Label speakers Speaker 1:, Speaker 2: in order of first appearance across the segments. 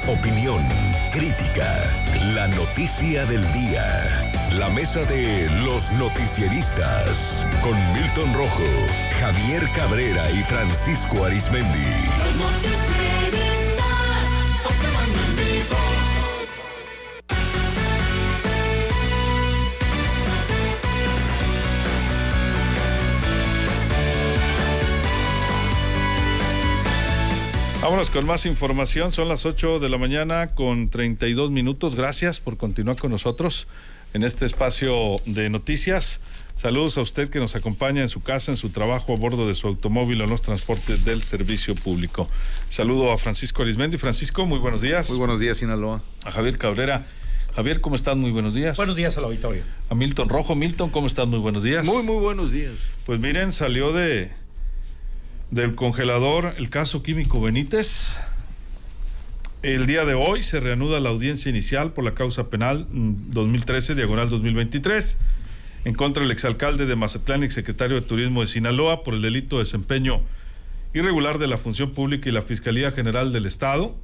Speaker 1: opinión, crítica, la noticia del día. La mesa de los noticieristas con Milton Rojo, Javier Cabrera y Francisco Arizmendi.
Speaker 2: Los noticieristas observando en vivo.
Speaker 3: Vámonos con más información. Son las 8 de la mañana con 32 minutos. Gracias por continuar con nosotros en este espacio de noticias. Saludos a usted que nos acompaña en su casa, en su trabajo, a bordo de su automóvil o en los transportes del servicio público. Saludo a Francisco Arizmendi. Francisco, muy buenos días.
Speaker 4: Muy buenos días, Sinaloa.
Speaker 3: A Javier Cabrera. Javier, ¿cómo estás? Muy buenos días.
Speaker 5: Buenos días al auditorio.
Speaker 3: A Milton Rojo. Milton, ¿cómo estás? Muy buenos días.
Speaker 4: Muy buenos días.
Speaker 3: Pues miren, salió del congelador el caso Químico Benítez. El día de hoy se reanuda la audiencia inicial por la causa penal 2013/2023 en contra del exalcalde de Mazatlán y exsecretario de Turismo de Sinaloa por el delito de desempeño irregular de la función pública y la Fiscalía General del Estado.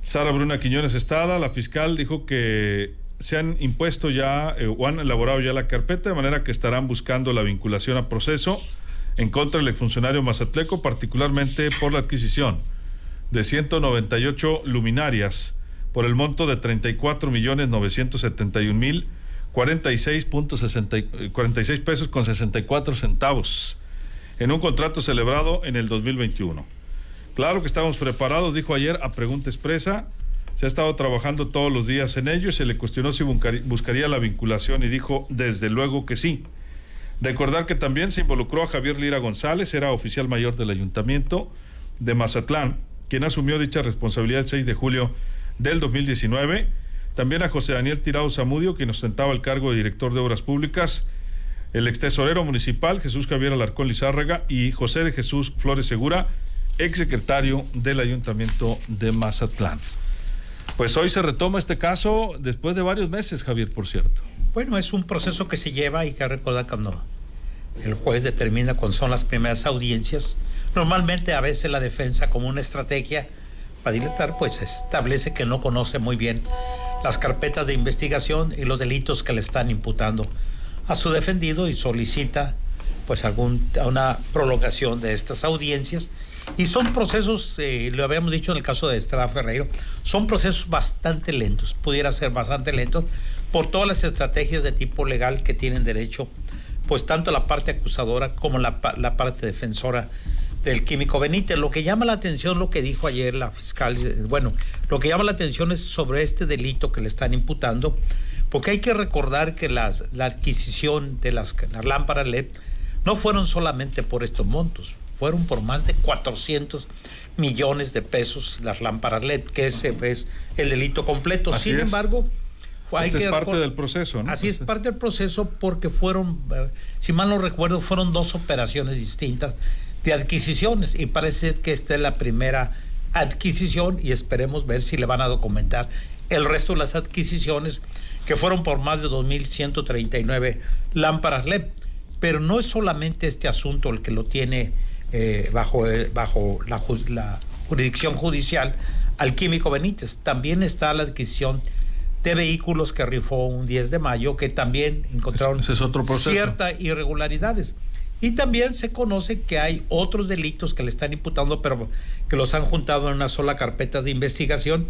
Speaker 3: Sara Bruna Quiñones Estrada, la fiscal, dijo que se han impuesto ya o han elaborado ya la carpeta, de manera que estarán buscando la vinculación a proceso en contra del exfuncionario mazatleco, particularmente por la adquisición de 198 luminarias por el monto de 34,971,046 pesos con 64 centavos en un contrato celebrado en el 2021. Claro que estamos preparados, dijo ayer a pregunta expresa. Se ha estado trabajando todos los días en ello y se le cuestionó si buscaría la vinculación y dijo desde luego que sí. Recordar que también se involucró a Javier Lira González, era oficial mayor del Ayuntamiento de Mazatlán, quien asumió dicha responsabilidad el 6 de julio del 2019. También a José Daniel Tirado Zamudio, quien ostentaba el cargo de director de Obras Públicas, el extesorero municipal Jesús Javier Alarcón Lizárraga y José de Jesús Flores Segura, exsecretario del Ayuntamiento de Mazatlán. Pues hoy se retoma este caso después de varios meses, Javier, por cierto.
Speaker 5: Bueno, es un proceso que se lleva, hay que recordar cuando el juez determina cuándo son las primeras audiencias. Normalmente a veces la defensa, como una estrategia para dilatar, pues establece que no conoce muy bien las carpetas de investigación y los delitos que le están imputando a su defendido y solicita pues una prolongación de estas audiencias. Y son procesos, lo habíamos dicho en el caso de Estrada Ferreiro, son procesos bastante lentos, pudiera ser bastante lentos por todas las estrategias de tipo legal que tienen derecho, pues tanto la parte acusadora como la parte defensora del Químico Benítez. Lo que llama la atención, lo que dijo ayer la fiscal, lo que llama la atención es sobre este delito que le están imputando, porque hay que recordar que la adquisición de las lámparas LED no fueron solamente por estos montos, fueron por más de 400 millones de pesos las lámparas LED, que ese es el delito completo.
Speaker 3: Así
Speaker 5: Sin
Speaker 3: es.
Speaker 5: embargo,
Speaker 3: Es parte del proceso, ¿no?
Speaker 5: Así es parte del proceso porque fueron, si mal no recuerdo, fueron 2 operaciones distintas de adquisiciones y parece que esta es la primera adquisición y esperemos ver si le van a documentar el resto de las adquisiciones que fueron por más de 2,139 lámparas LED. Pero no es solamente este asunto el que lo tiene bajo la jurisdicción judicial al Químico Benítez. También está la adquisición de vehículos que rifó un 10 de mayo, que también encontraron
Speaker 3: ese es otro proceso.
Speaker 5: Ciertas irregularidades. Y también se conoce que hay otros delitos que le están imputando, pero que los han juntado en una sola carpeta de investigación.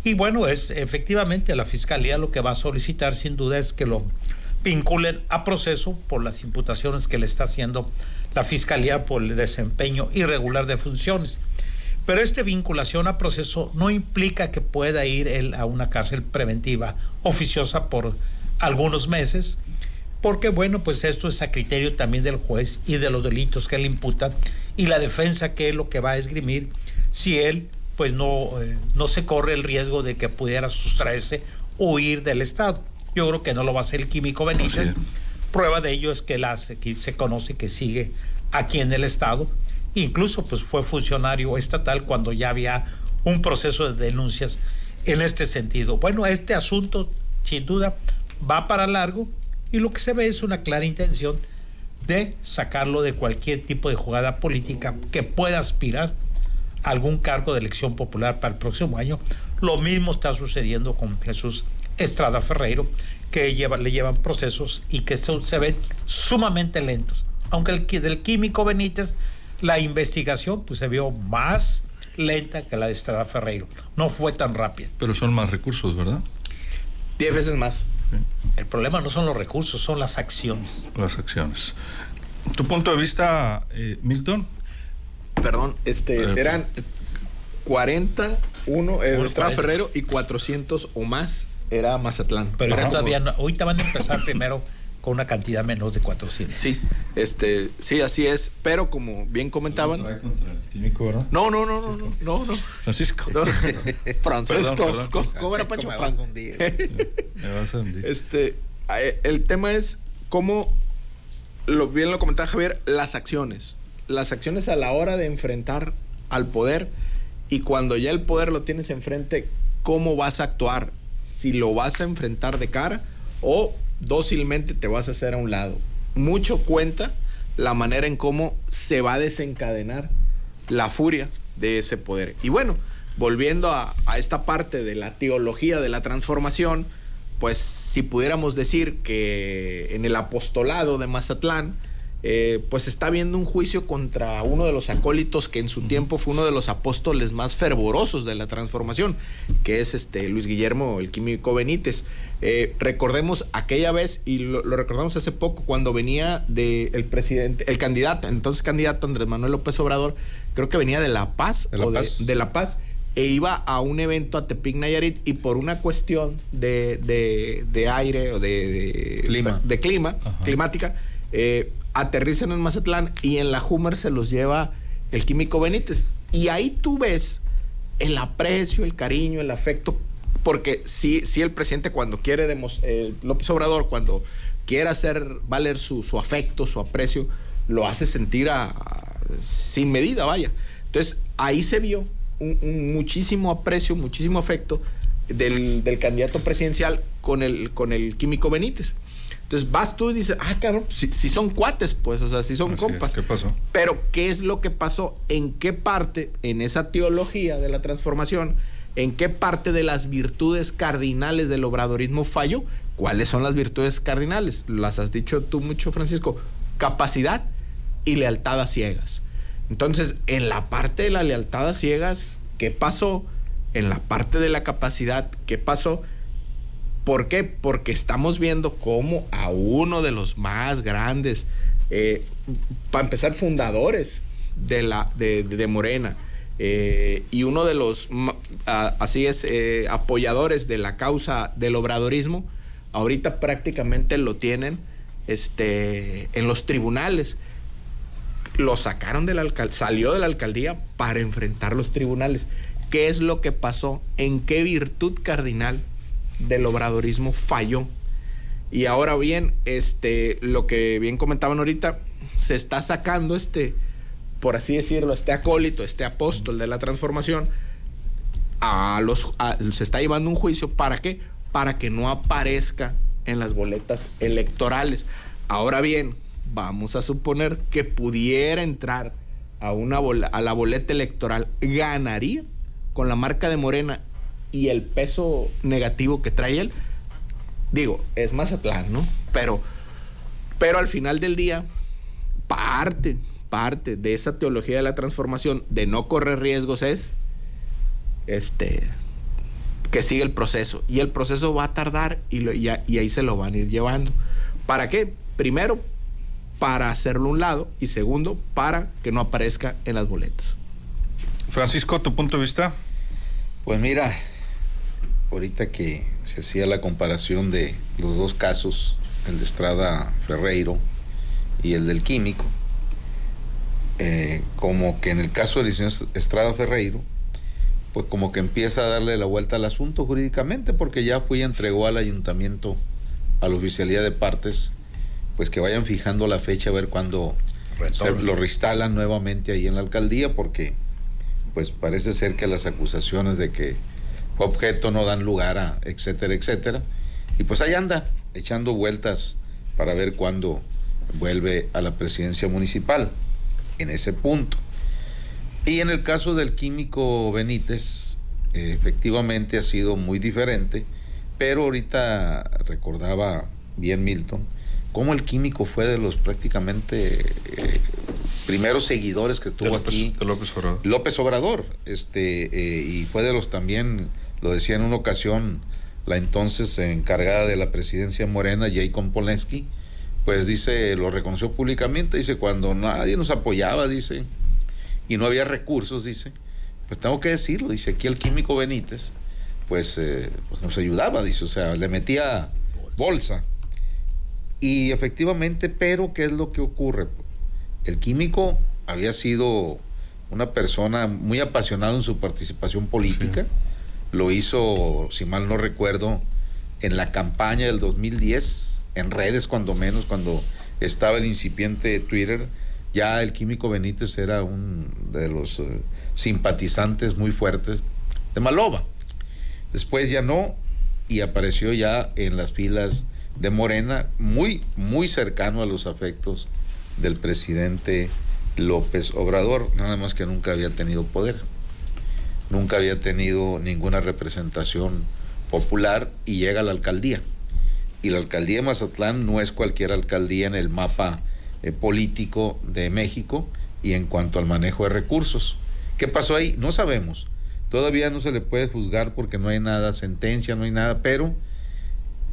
Speaker 5: Y bueno, es efectivamente la Fiscalía lo que va a solicitar sin duda es que lo vinculen a proceso por las imputaciones que le está haciendo la Fiscalía por el desempeño irregular de funciones. Pero esta vinculación a proceso no implica que pueda ir él a una cárcel preventiva oficiosa por algunos meses, porque bueno, pues esto es a criterio también del juez y de los delitos que le imputan y la defensa que es lo que va a esgrimir si él pues no se corre el riesgo de que pudiera sustraerse o huir del Estado. Yo creo que no lo va a hacer el Químico Benítez. Sí. Prueba de ello es que se conoce que sigue aquí en el Estado. Incluso pues fue funcionario estatal cuando ya había un proceso de denuncias en este sentido. Bueno, este asunto sin duda va para largo y lo que se ve es una clara intención de sacarlo de cualquier tipo de jugada política que pueda aspirar algún cargo de elección popular para el próximo año. Lo mismo está sucediendo con Jesús Estrada Ferreiro, que le llevan procesos y que se ven sumamente lentos. Aunque del químico Benítez, la investigación pues se vio más lenta que la de Estrada Ferreiro. No fue tan rápida.
Speaker 3: Pero son más recursos, ¿verdad?
Speaker 4: 10 veces más.
Speaker 5: El problema no son los recursos, son las acciones.
Speaker 3: Las acciones. ¿Tu punto de vista, Milton?
Speaker 4: Perdón, eran 41 Estrada Ferreiro y 400 o más era Mazatlán.
Speaker 5: Pero
Speaker 4: Era
Speaker 5: todavía
Speaker 4: como-
Speaker 5: no, ahorita van a empezar primero con una cantidad menos de 400.
Speaker 4: Sí, sí, así es. Pero como bien comentaban.
Speaker 3: Contra el químico, ¿verdad?
Speaker 4: No.
Speaker 3: Francisco.
Speaker 4: No. Francesco.
Speaker 3: Perdón.
Speaker 4: ¿Cómo era Pancho?
Speaker 6: Me vas a hundir.
Speaker 3: Me vas a hundir.
Speaker 4: El tema es cómo, bien lo comentaba Javier, las acciones. Las acciones a la hora de enfrentar al poder, y cuando ya el poder lo tienes enfrente, ¿cómo vas a actuar? Si lo vas a enfrentar de cara o dócilmente te vas a hacer a un lado. Mucho cuenta la manera en cómo se va a desencadenar la furia de ese poder. Y bueno, volviendo a esta parte de la teología de la transformación, pues si pudiéramos decir que en el apostolado de Mazatlán, pues está habiendo un juicio contra uno de los acólitos que en su tiempo fue uno de los apóstoles más fervorosos de la transformación, que es Luis Guillermo, el químico Benítez. Recordemos aquella vez, y lo recordamos hace poco, cuando venía el presidente, entonces candidato Andrés Manuel López Obrador, creo que venía de La Paz, de La Paz, e iba a un evento a Tepic, Nayarit, y por una cuestión de aire o de clima climática, aterrizan en Mazatlán y en la Hummer se los lleva el químico Benítez. Y ahí tú ves el aprecio, el cariño, el afecto, porque sí el presidente cuando quiere López Obrador, cuando quiere hacer valer su afecto, su aprecio, lo hace sentir sin medida, vaya. Entonces ahí se vio un muchísimo aprecio, muchísimo afecto del candidato presidencial con el químico Benítez. Entonces vas tú y dices, cabrón, si son cuates, pues, o sea, si son compas.
Speaker 3: ¿Qué pasó?
Speaker 4: Pero, ¿qué es lo que pasó? ¿En qué parte, en esa teología de la transformación, en qué parte de las virtudes cardinales del obradorismo falló? ¿Cuáles son las virtudes cardinales? Las has dicho tú mucho, Francisco. Capacidad y lealtad a ciegas. Entonces, en la parte de la lealtad a ciegas, ¿qué pasó? En la parte de la capacidad, ¿qué pasó? ¿Por qué? Porque estamos viendo cómo a uno de los más grandes, para empezar, fundadores de Morena, y uno de los, apoyadores de la causa del obradorismo, ahorita prácticamente lo tienen en los tribunales. Lo sacaron salió de la alcaldía para enfrentar los tribunales. ¿Qué es lo que pasó? ¿En qué virtud cardinal del obradorismo falló? Y ahora bien, lo que bien comentaban ahorita, se está sacando por así decirlo, acólito, apóstol de la transformación, se está llevando un juicio. ¿Para qué? Para que no aparezca en las boletas electorales. Ahora bien, vamos a suponer que pudiera entrar a la boleta electoral, ganaría con la marca de Morena y el peso negativo que trae él. Digo, es Mazatlán, ¿no? Pero al final del día, parte de esa teología de la transformación, de no correr riesgos, es que sigue el proceso. Y el proceso va a tardar y ahí se lo van a ir llevando. ¿Para qué? Primero, para hacerlo a un lado, y segundo, para que no aparezca en las boletas.
Speaker 3: Francisco, ¿tu punto de vista?
Speaker 6: Pues mira, ahorita que se hacía la comparación de los dos casos, el de Estrada Ferreiro y el del químico, como que en el caso del señor Estrada Ferreiro, pues como que empieza a darle la vuelta al asunto jurídicamente, porque ya entregó al ayuntamiento, a la oficialía de partes, pues que vayan fijando la fecha a ver cuándo lo reinstalan nuevamente ahí en la alcaldía, porque pues parece ser que las acusaciones de que fue objeto no dan lugar a etcétera, etcétera, y pues ahí anda echando vueltas para ver cuándo vuelve a la presidencia municipal en ese punto. Y en el caso del químico Benítez, efectivamente ha sido muy diferente, pero ahorita recordaba bien Milton, cómo el químico fue de los prácticamente primeros seguidores que tuvo aquí
Speaker 3: de López Obrador.
Speaker 6: López Obrador, y fue de los también, lo decía en una ocasión, la entonces encargada de la presidencia morena, Jacob Polensky, pues dice, lo reconoció públicamente, dice, cuando nadie nos apoyaba, dice, y no había recursos, dice, pues tengo que decirlo, dice, aquí el químico Benítez, pues nos ayudaba, dice, o sea, le metía bolsa. Y efectivamente, pero ¿qué es lo que ocurre? El químico había sido una persona muy apasionada en su participación política, lo hizo, si mal no recuerdo, en la campaña del 2010, en redes cuando menos, cuando estaba el incipiente Twitter, ya el químico Benítez era un de los simpatizantes muy fuertes de Maloba. Después ya no, y apareció ya en las filas de Morena, muy, muy cercano a los afectos del presidente López Obrador, nada más que nunca había tenido poder, nunca había tenido ninguna representación popular, y llega a la alcaldía. Y la alcaldía de Mazatlán no es cualquier alcaldía en el mapa político de México y en cuanto al manejo de recursos. ¿Qué pasó ahí? No sabemos. Todavía no se le puede juzgar porque no hay nada, sentencia, no hay nada, pero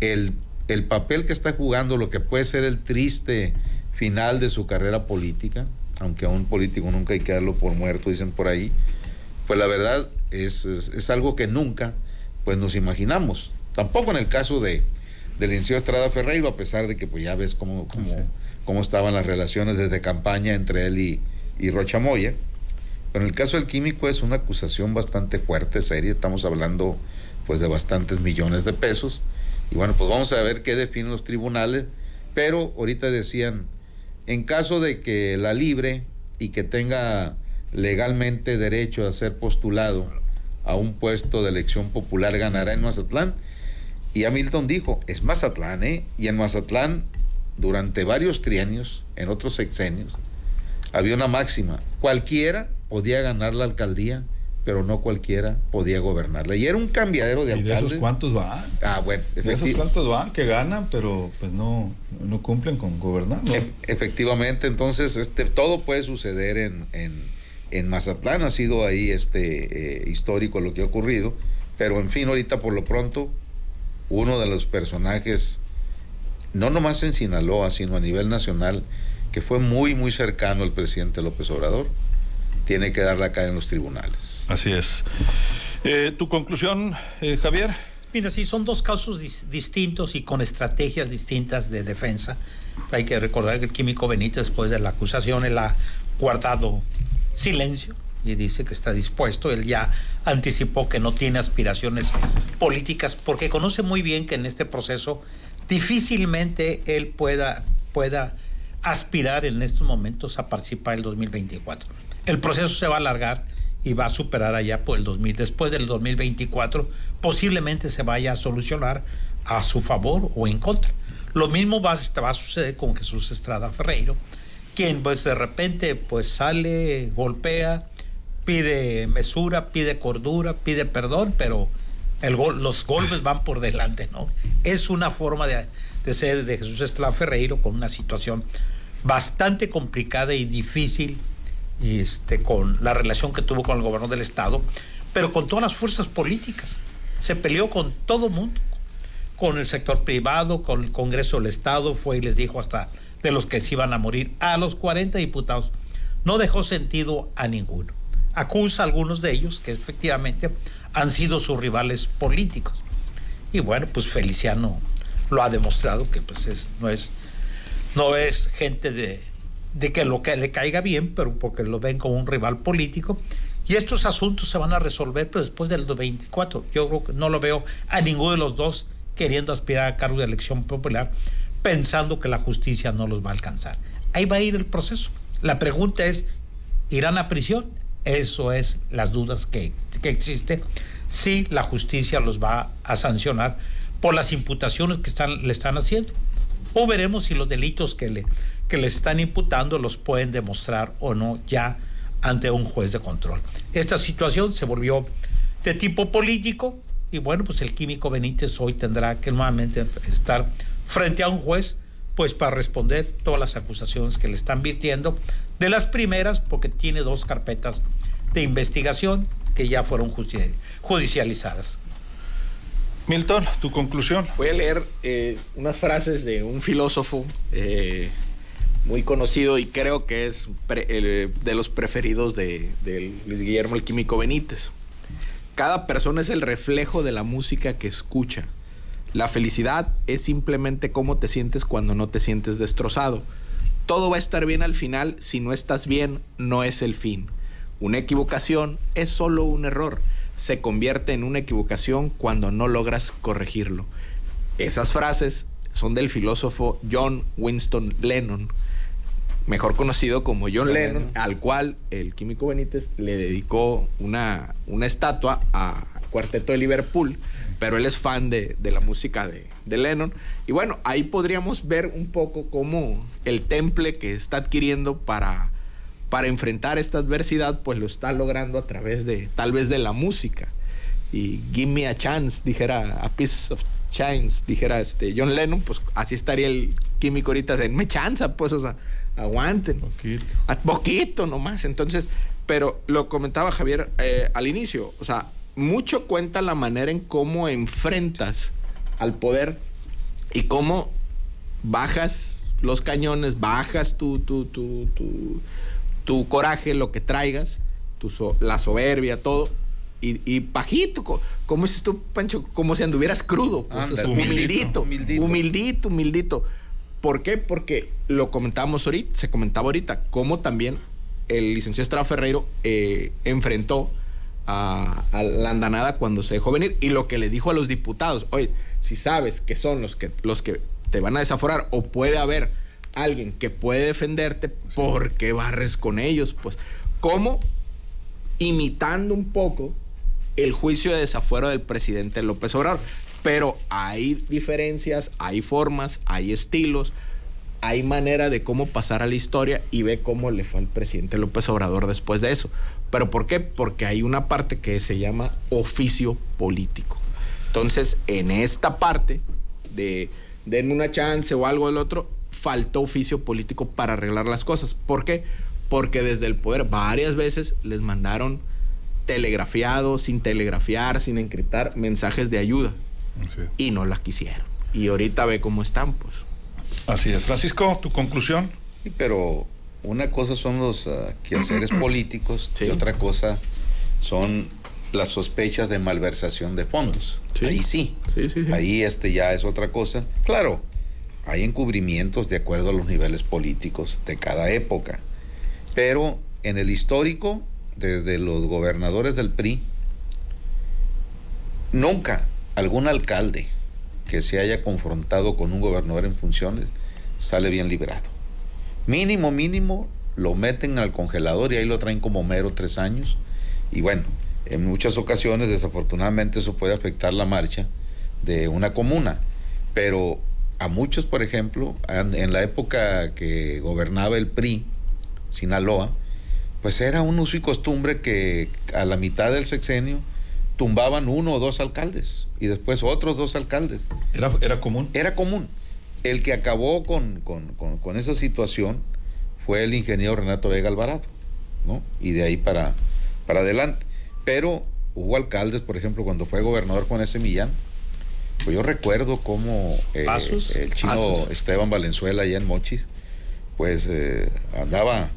Speaker 6: el papel que está jugando, lo que puede ser el triste final de su carrera política, aunque a un político nunca hay que darlo por muerto, dicen por ahí, pues la verdad es algo que nunca pues nos imaginamos. Tampoco en el caso del licenciado Estrada Ferreiro, a pesar de que pues ya ves cómo estaban las relaciones desde campaña entre él y Rocha Moya. Pero en el caso del químico es una acusación bastante fuerte, seria, estamos hablando pues de bastantes millones de pesos. Y bueno, pues vamos a ver qué definen los tribunales, pero ahorita decían, en caso de que la libre y que tenga legalmente derecho a ser postulado a un puesto de elección popular, ganará en Mazatlán. Y Hamilton dijo, es Mazatlán, y en Mazatlán, durante varios trienios, en otros sexenios, había una máxima, cualquiera podía ganar la alcaldía, pero no cualquiera podía gobernarla. Y era un cambiadero de alcaldes.
Speaker 3: ¿Y de esos cuántos van?
Speaker 6: Bueno,
Speaker 3: de esos cuántos van que ganan, pero pues no cumplen con gobernar, ¿no?
Speaker 6: Efectivamente, entonces todo puede suceder en Mazatlán, ha sido ahí histórico lo que ha ocurrido, pero en fin, ahorita por lo pronto, uno de los personajes, no nomás en Sinaloa, sino a nivel nacional, que fue muy, muy cercano al presidente López Obrador, tiene que dar la cara en los tribunales.
Speaker 3: Así es. ¿Tu conclusión, Javier?
Speaker 5: Mira, sí, son dos casos distintos y con estrategias distintas de defensa. Hay que recordar que el químico Benítez, después de la acusación, él ha guardado silencio y dice que está dispuesto. Él ya anticipó que no tiene aspiraciones políticas porque conoce muy bien que en este proceso difícilmente él pueda aspirar en estos momentos a participar en el 2024. El proceso se va a alargar y va a superar allá por después del 2024, posiblemente se vaya a solucionar a su favor o en contra. Lo mismo va a suceder con Jesús Estrada Ferreiro, quien pues de repente pues sale, golpea, pide mesura, pide cordura, pide perdón, pero los golpes van por delante, ¿no? Es una forma de ser de Jesús Estrada Ferreiro, con una situación bastante complicada y difícil, con la relación que tuvo con el gobernador del estado, pero con todas las fuerzas políticas. Se peleó con todo mundo, con el sector privado, con el Congreso del Estado, fue y les dijo hasta de los que se iban a morir, a los 40 diputados. No dejó sentido a ninguno. Acusa a algunos de ellos que efectivamente han sido sus rivales políticos. Y bueno, pues Feliciano lo ha demostrado que pues no es gente de que lo que le caiga bien, pero porque lo ven como un rival político. Y estos asuntos se van a resolver, pero después del 24. Yo creo que no lo veo a ninguno de los dos queriendo aspirar a cargo de elección popular, pensando que la justicia no los va a alcanzar. Ahí va a ir el proceso. La pregunta es, ¿irán a prisión? Eso es las dudas que existen. Si la justicia los va a sancionar por las imputaciones que le están haciendo. O veremos si los delitos que les están imputando los pueden demostrar o no ya ante un juez de control. Esta situación se volvió de tipo político y bueno, pues el químico Benítez hoy tendrá que nuevamente estar frente a un juez pues para responder todas las acusaciones que le están virtiendo, de las primeras porque tiene 2 carpetas de investigación que ya fueron judicializadas.
Speaker 3: Milton, tu conclusión.
Speaker 4: Voy a leer unas frases de un filósofo muy conocido y creo que es de los preferidos de Luis Guillermo el Químico Benítez. Cada persona es el reflejo de la música que escucha. La felicidad es simplemente cómo te sientes cuando no te sientes destrozado. Todo va a estar bien al final. Si no estás bien, no es el fin. Una equivocación es solo un error. Se convierte en una equivocación cuando no logras corregirlo. Esas frases son del filósofo John Winston Lennon, mejor conocido como John Lennon, al cual el Químico Benítez le dedicó una estatua a Cuarteto de Liverpool, pero él es fan de la música de Lennon. Y bueno, ahí podríamos ver un poco cómo el temple que está adquiriendo para enfrentar esta adversidad, pues lo está logrando a través de, tal vez, de la música. Y give me a chance, dijera, a piece of chance, dijera John Lennon, pues así estaría el Químico ahorita, denme chance, pues, o sea, aguanten. Poquito nomás. Entonces, pero lo comentaba Javier al inicio, o sea, mucho cuenta la manera en cómo enfrentas al poder y cómo bajas los cañones, bajas tu coraje, lo que traigas, la soberbia, todo, y bajito, como dices tú, Pancho, como si anduvieras crudo, pues, o sea, humildito. ¿Por qué? Porque lo comentábamos ahorita, se comentaba ahorita, cómo también el licenciado Estrada Ferreiro enfrentó a la andanada cuando se dejó venir, y lo que le dijo a los diputados: oye, si sabes que son los que te van a desaforar, o puede haber alguien que puede defenderte, ¿por qué barres con ellos? Pues, como imitando un poco el juicio de desafuero del presidente López Obrador. Pero hay diferencias, hay formas, hay estilos, hay manera de cómo pasar a la historia, y ve cómo le fue al presidente López Obrador después de eso. ¿Pero por qué? Porque hay una parte que se llama oficio político. Entonces, en esta parte de denme una chance o algo del otro, faltó oficio político para arreglar las cosas. ¿Por qué? Porque desde el poder varias veces les mandaron telegrafiados, sin telegrafiar, sin encriptar, mensajes de ayuda. Sí. Y no las quisieron. Y ahorita ve cómo están, pues.
Speaker 3: Así es. Francisco, ¿tu conclusión?
Speaker 6: Sí, pero una cosa son los quehaceres políticos, sí, y otra cosa son las sospechas de malversación de fondos. Sí. Ahí sí. Sí. Ahí ya es otra cosa. Claro, hay encubrimientos de acuerdo a los niveles políticos de cada época. Pero en el histórico, desde los gobernadores del PRI, nunca algún alcalde que se haya confrontado con un gobernador en funciones sale bien librado. Mínimo, lo meten al congelador y ahí lo traen como mero 3 años. Y bueno, en muchas ocasiones, desafortunadamente, eso puede afectar la marcha de una comuna. Pero a muchos, por ejemplo, en la época que gobernaba el PRI, Sinaloa, pues era un uso y costumbre que a la mitad del sexenio tumbaban 1 o 2 alcaldes y después otros 2 alcaldes.
Speaker 3: ¿Era común?
Speaker 6: Era común. El que acabó con esa situación fue el ingeniero Renato Vega Alvarado, ¿no? Y de ahí para adelante. Pero hubo alcaldes, por ejemplo, cuando fue gobernador Juan S. Millán, pues yo recuerdo cómo el chino Esteban Valenzuela allá en Mochis, pues andaba...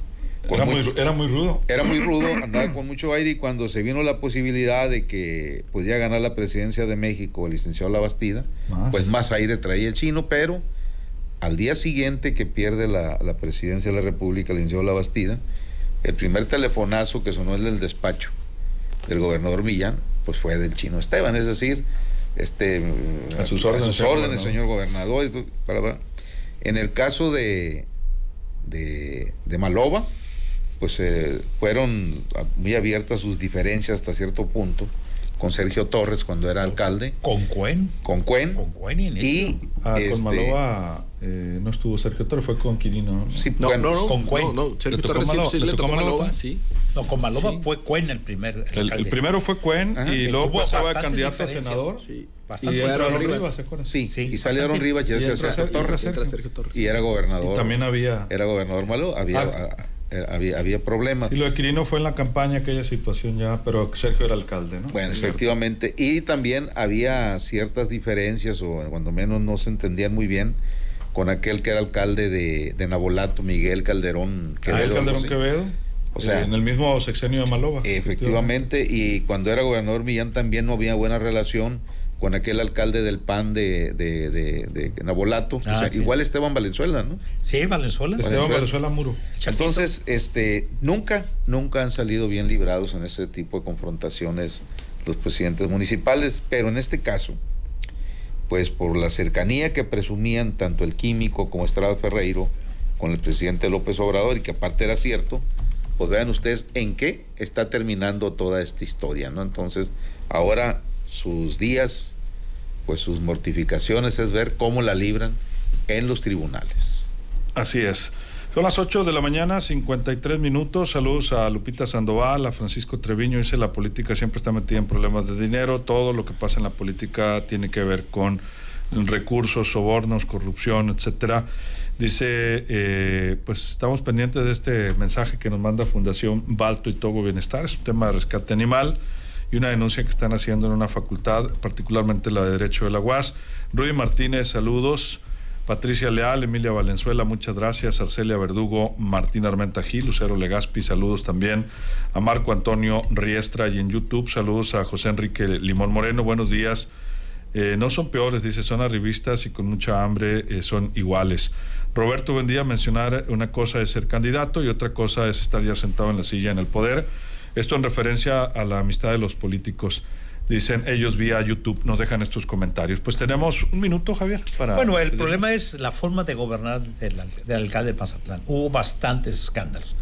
Speaker 3: Era muy rudo.
Speaker 6: Era muy rudo, andaba con mucho aire, y cuando se vino la posibilidad de que podía ganar la presidencia de México el licenciado Labastida, pues más aire traía el chino. Pero al día siguiente que pierde la presidencia de la República el licenciado Labastida, el primer telefonazo que sonó el del despacho del gobernador Millán, pues fue del chino Esteban, es decir, a sus órdenes, señor gobernador. En el caso de Maloba, pues fueron muy abiertas sus diferencias hasta cierto punto con Sergio Torres cuando era alcalde.
Speaker 5: Con Cuen.
Speaker 6: Con Cuen.
Speaker 5: Con Cuen inicio.
Speaker 6: Y
Speaker 3: con Maloba no estuvo Sergio Torres, fue con Quirino, ¿no?
Speaker 6: Sí,
Speaker 4: No,
Speaker 6: bueno,
Speaker 4: no,
Speaker 5: con Cuen.
Speaker 4: no, Sergio
Speaker 3: ¿Le tocó
Speaker 4: Torres
Speaker 3: Maloba?
Speaker 4: sí
Speaker 3: ¿Le
Speaker 4: le
Speaker 3: tocó
Speaker 4: tocó
Speaker 3: Maloba?
Speaker 4: Maloba, sí.
Speaker 5: No, con Maloba
Speaker 4: Sí.
Speaker 5: fue Cuen el primer
Speaker 3: El
Speaker 5: alcalde.
Speaker 3: primero fue Cuen
Speaker 6: Ajá.
Speaker 3: y luego
Speaker 5: Hubo
Speaker 3: pasaba de
Speaker 5: bastantes
Speaker 3: candidato a
Speaker 5: diferencias.
Speaker 3: senador.
Speaker 4: Sí.
Speaker 5: Bastante.
Speaker 3: Y
Speaker 4: Fue
Speaker 3: entró
Speaker 4: Aaron
Speaker 3: Aaron
Speaker 4: Rivas.
Speaker 3: Rivas, ¿se acuerdan?
Speaker 6: sí,
Speaker 5: Sí,
Speaker 6: y salió Aaron
Speaker 5: bastante.
Speaker 6: Rivas y
Speaker 3: Y
Speaker 6: ese
Speaker 3: entró
Speaker 6: Sergio Torres.
Speaker 4: Entra Sergio Torres.
Speaker 6: Y era gobernador.
Speaker 3: Y también había...
Speaker 6: Era gobernador malo, había problemas.
Speaker 3: Y lo de Quirino fue en la campaña, aquella situación ya, pero Sergio era alcalde, ¿no?
Speaker 6: Bueno,
Speaker 3: Es cierto.
Speaker 6: efectivamente. Y también había ciertas diferencias, o cuando menos no se entendían muy bien, con aquel que era alcalde de Nabolato, Miguel Calderón Quevedo.
Speaker 3: El
Speaker 6: algo
Speaker 3: Calderón
Speaker 6: así.
Speaker 3: Quevedo.
Speaker 6: O sea,
Speaker 3: en el mismo sexenio de Maloba.
Speaker 6: Efectivamente, y cuando era gobernador Millán también no había buena relación con aquel alcalde del PAN de Nabolato, o sea,
Speaker 5: sí.
Speaker 6: igual Esteban Valenzuela, ¿no?
Speaker 5: Sí, Valenzuela.
Speaker 3: Esteban Valenzuela Muro.
Speaker 5: Chapito.
Speaker 6: Entonces, nunca han salido bien librados en ese tipo de confrontaciones los presidentes municipales, pero en este caso, pues por la cercanía que presumían tanto el Químico como Estrada Ferreiro con el presidente López Obrador, y que aparte era cierto, pues vean ustedes en qué está terminando toda esta historia, ¿no? Entonces, ahora sus días, pues sus mortificaciones es ver cómo la libran en los tribunales.
Speaker 3: Así es. Son las 8 de la mañana, 53 minutos. Saludos a Lupita Sandoval, a Francisco Treviño. Dice, la política siempre está metida en problemas de dinero. Todo lo que pasa en la política tiene que ver con recursos, sobornos, corrupción, etcétera. Dice, pues estamos pendientes de este mensaje que nos manda Fundación Balto y Togo Bienestar. Es un tema de rescate animal y una denuncia que están haciendo en una facultad, particularmente la de Derecho de la UAS. Rudy Martínez, saludos. Patricia Leal, Emilia Valenzuela, muchas gracias. Arcelia Verdugo, Martín Armenta Gil, Lucero Legaspi, saludos también. A Marco Antonio Riestra y en YouTube, saludos a José Enrique Limón Moreno, buenos días. No son peores, dice, son arribistas y con mucha hambre son iguales. Roberto, buen día. Mencionar una cosa es ser candidato y otra cosa es estar ya sentado en la silla en el poder. Esto en referencia a la amistad de los políticos. Dicen ellos vía YouTube, nos dejan estos comentarios. Pues tenemos un minuto, Javier, para...
Speaker 5: Bueno, el problema es la forma de gobernar del alcalde de Mazatlán. Hubo bastantes escándalos.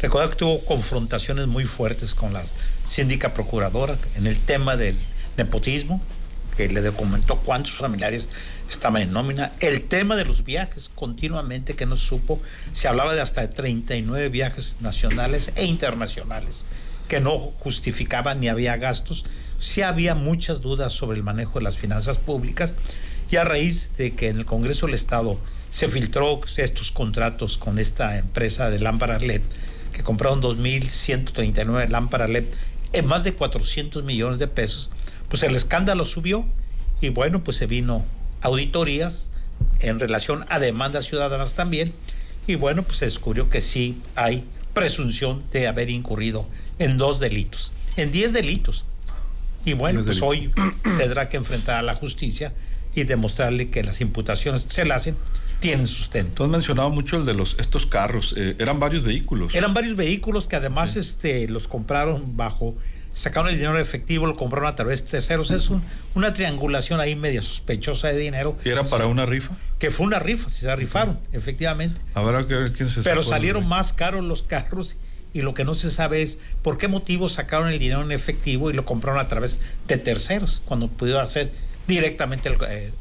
Speaker 5: Recuerda que tuvo confrontaciones muy fuertes con la síndica procuradora en el tema del nepotismo, que le documentó cuántos familiares estaban en nómina. El tema de los viajes, continuamente que no supo, se hablaba de hasta de 39 viajes nacionales e internacionales que no justificaban ni había gastos. Sí había muchas dudas sobre el manejo de las finanzas públicas, y a raíz de que en el Congreso del Estado se filtró estos contratos con esta empresa de lámparas LED, que compraron 2.139 lámparas LED en más de 400 millones de pesos, pues el escándalo subió y bueno, pues se vino auditorías en relación a demandas ciudadanas también, y bueno, pues se descubrió que sí hay presunción de haber incurrido en 2 delitos, en 10 delitos. Y bueno, pues hoy tendrá que enfrentar a la justicia y demostrarle que las imputaciones que se le hacen tienen sustento.
Speaker 3: Tú has mencionado mucho el de estos carros, eran varios vehículos.
Speaker 5: Eran varios vehículos que además los compraron sacaron el dinero en efectivo, lo compraron a través de terceros. Es una triangulación ahí media sospechosa de dinero.
Speaker 3: ¿Y era para una rifa?
Speaker 5: Que fue una rifa, se rifaron, efectivamente.
Speaker 3: Habrá que ver quién se
Speaker 5: Pero
Speaker 3: sacó
Speaker 5: salieron más caros los carros, y lo que no se sabe es por qué motivo sacaron el dinero en efectivo y lo compraron a través de terceros, cuando pudieron hacer directamente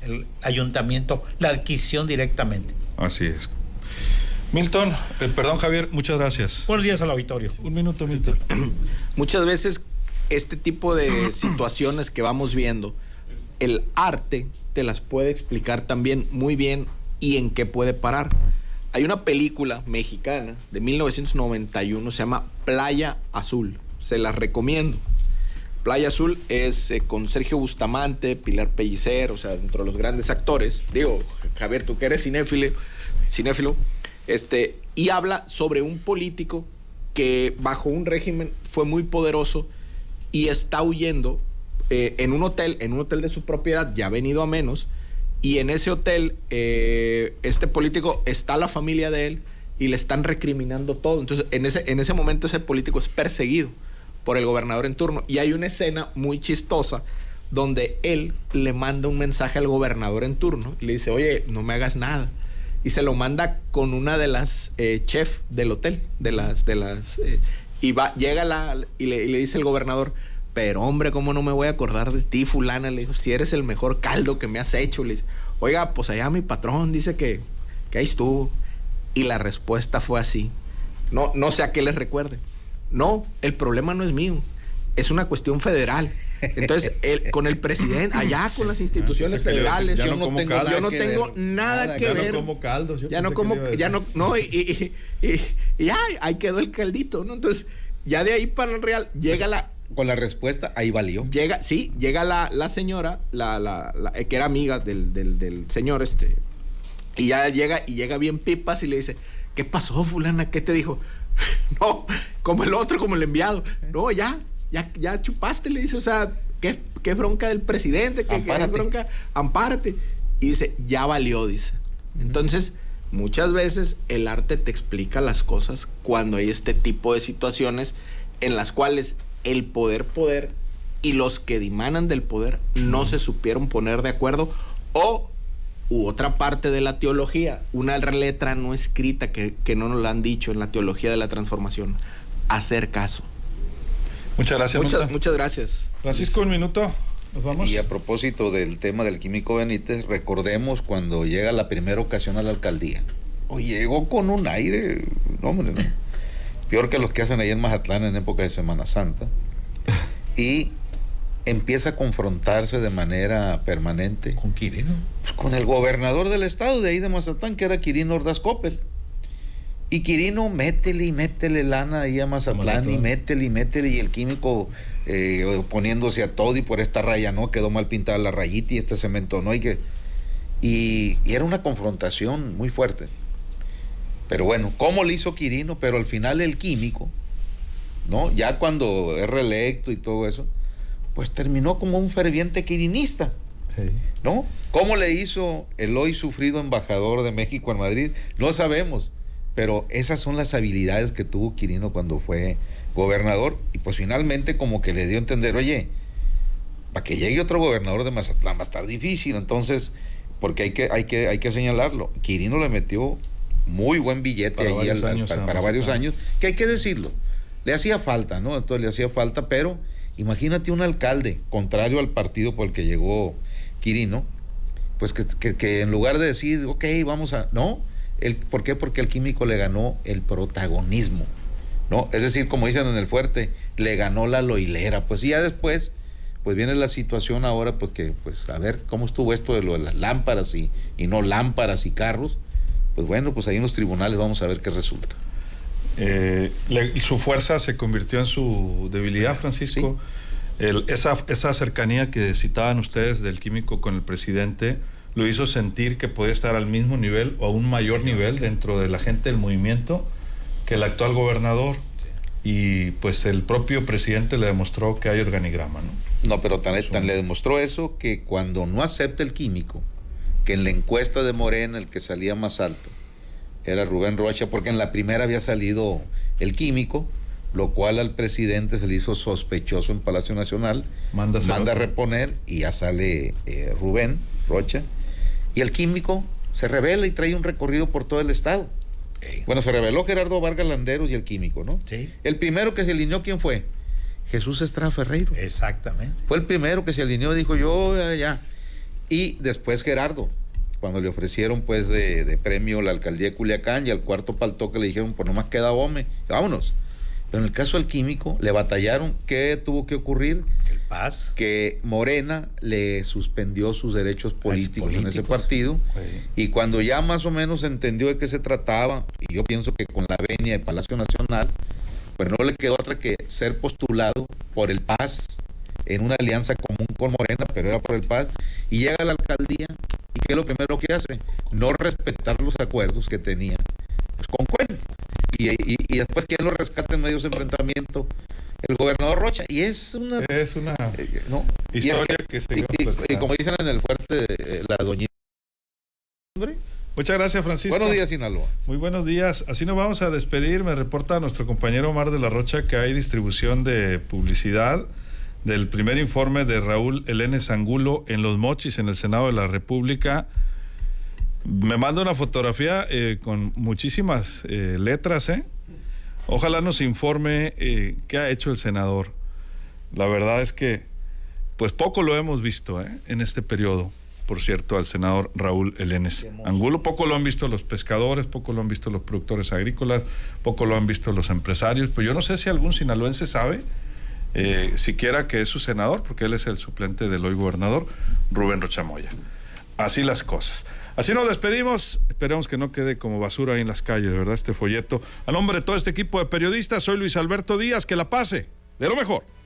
Speaker 5: el ayuntamiento la adquisición directamente.
Speaker 3: Así es. Milton, perdón Javier, muchas gracias.
Speaker 5: Buenos días al auditorio.
Speaker 3: Un minuto, Milton.
Speaker 4: Muchas veces este tipo de situaciones que vamos viendo, el arte te las puede explicar también muy bien y en qué puede parar. Hay una película mexicana de 1991, se llama Playa Azul. Se la recomiendo. Playa Azul es con Sergio Bustamante, Pilar Pellicer, o sea, dentro de los grandes actores. Digo, Javier, tú que eres cinéfilo, y habla sobre un político que bajo un régimen fue muy poderoso y está huyendo en un hotel de su propiedad, ya ha venido a menos. Y en ese hotel, este político, está la familia de él y le están recriminando todo. Entonces, en ese momento, ese político es perseguido por el gobernador en turno. Y hay una escena muy chistosa donde él le manda un mensaje al gobernador en turno y le dice, oye, no me hagas nada. Y se lo manda con una de las chef del hotel, llega y le dice el gobernador, pero hombre, ¿cómo no me voy a acordar de ti, fulana? Le dijo, si eres el mejor caldo que me has hecho. Le dice, oiga, pues allá mi patrón dice que ahí estuvo. Y la respuesta fue así. No sé a qué les recuerde. No, el problema no es mío. Es una cuestión federal. Entonces, con el presidente, allá con las instituciones federales, yo no tengo nada que ver.
Speaker 3: Ya no como caldos.
Speaker 4: Ya no como, ya no, y ya, ahí quedó el caldito, ¿no? Entonces, ya de ahí para el Real, llega la...
Speaker 6: Con la respuesta, ahí valió.
Speaker 4: Llega la señora, que era amiga del señor, y ya llega bien pipas y le dice, ¿qué pasó, fulana? ¿Qué te dijo? No, como el otro, como el enviado. No, ya chupaste, le dice, o sea, ¿qué bronca del presidente? ¿Qué bronca? Ampárate. Y dice, ya valió, dice. Entonces, muchas veces el arte te explica las cosas cuando hay este tipo de situaciones en las cuales el poder y los que dimanan del poder no se supieron poner de acuerdo, u otra parte de la teología, una letra no escrita que no nos la han dicho en la teología de la transformación, hacer caso.
Speaker 3: Muchas gracias.
Speaker 4: Muchas gracias.
Speaker 3: Francisco, un minuto. Nos vamos.
Speaker 6: Y a propósito del tema del químico Benítez, recordemos cuando llega la primera ocasión a la alcaldía. Llegó con un aire, no, hombre, no. Peor que los que hacen ahí en Mazatlán en época de Semana Santa. Y empieza a confrontarse de manera permanente.
Speaker 5: ¿Con Quirino?
Speaker 6: Pues con el gobernador del estado de ahí de Mazatlán, que era Quirino Ordaz Coppel. Y Quirino, métele lana ahí a Mazatlán, y métele, y el químico oponiéndose a todo, y por esta raya no, quedó mal pintada la rayita, y este cemento no, y era una confrontación muy fuerte. Pero bueno, ¿cómo le hizo Quirino? Pero al final el químico, ¿no? Ya cuando es reelecto y todo eso, pues terminó como un ferviente quirinista, ¿no? ¿Cómo le hizo el hoy sufrido embajador de México en Madrid? No sabemos, pero esas son las habilidades que tuvo Quirino cuando fue gobernador, y pues finalmente como que le dio a entender, oye, para que llegue otro gobernador de Mazatlán va a estar difícil, entonces, porque hay que señalarlo, Quirino le metió muy buen billete
Speaker 3: para
Speaker 6: allí para varios años, que hay que decirlo, le hacía falta, ¿no? Entonces le hacía falta, pero imagínate un alcalde contrario al partido por el que llegó Quirino, pues que en lugar de decir, ok, vamos a... No, ¿por qué? Porque el químico le ganó el protagonismo, ¿no? Es decir, como dicen en el fuerte, le ganó la loilera, pues y ya después, pues viene la situación ahora, pues que, pues a ver, ¿cómo estuvo esto de lo de las lámparas y no lámparas y carros? Pues bueno, pues ahí en los tribunales vamos a ver qué resulta.
Speaker 3: Su fuerza se convirtió en su debilidad, Francisco. Sí. Esa cercanía que citaban ustedes del químico con el presidente lo hizo sentir que podía estar al mismo nivel o a un mayor nivel dentro de la gente del movimiento que el actual gobernador. Y pues el propio presidente le demostró que hay organigrama, ¿no?
Speaker 6: No, pero tan le demostró eso que cuando no acepta el químico, que en la encuesta de Morena el que salía más alto era Rubén Rocha, porque en la primera había salido el químico, lo cual al presidente se le hizo sospechoso en Palacio Nacional, manda a reponer y ya sale Rubén Rocha, y el químico se revela y trae un recorrido por todo el estado. Bueno, se reveló Gerardo Vargas Landeros y el químico, ¿no?
Speaker 5: Sí.
Speaker 6: El primero que se alineó, ¿quién fue? Jesús Estrada Ferreiro.
Speaker 5: Exactamente.
Speaker 6: Fue el primero que se alineó, dijo yo, ya. Y después Gerardo, cuando le ofrecieron pues de premio la alcaldía de Culiacán, y al cuarto palto que le dijeron, pues nomás queda Gómez, vámonos. Pero en el caso del químico, le batallaron. ¿Qué tuvo que ocurrir?
Speaker 5: El Paz.
Speaker 6: Que Morena le suspendió sus derechos políticos en ese partido. Sí. Y cuando ya más o menos entendió de qué se trataba, y yo pienso que con la venia de Palacio Nacional, pues no le quedó otra que ser postulado por el Paz en una alianza común con Morena, pero era por el Paz, y llega a la alcaldía, y ¿qué es lo primero que hace? No respetar los acuerdos que tenía pues, con Cuen. Y después ¿quién lo rescata en medio de ese enfrentamiento? El gobernador Rocha. Y es una ¿no?
Speaker 3: Historia que se
Speaker 6: y como dicen en el fuerte, la doñita.
Speaker 3: Muchas gracias, Francisco.
Speaker 6: Buenos días, Sinaloa.
Speaker 3: Muy buenos días. Así nos vamos a despedir. Me reporta nuestro compañero Omar de la Rocha que hay distribución de publicidad del primer informe de Raúl Elenes Angulo en Los Mochis, en el Senado de la República. Me manda una fotografía con muchísimas letras, Ojalá nos informe qué ha hecho el senador. La verdad es que, pues poco lo hemos visto en este periodo. Por cierto, al senador Raúl Elenes Angulo. Poco lo han visto los pescadores, poco lo han visto los productores agrícolas, poco lo han visto los empresarios. Pues yo no sé si algún sinaloense sabe siquiera que es su senador, porque él es el suplente del hoy gobernador, Rubén Rocha Moya. Así las cosas. Así nos despedimos. Esperemos que no quede como basura ahí en las calles, ¿verdad? Este folleto. A nombre de todo este equipo de periodistas, soy Luis Alberto Díaz. Que la pase de lo mejor.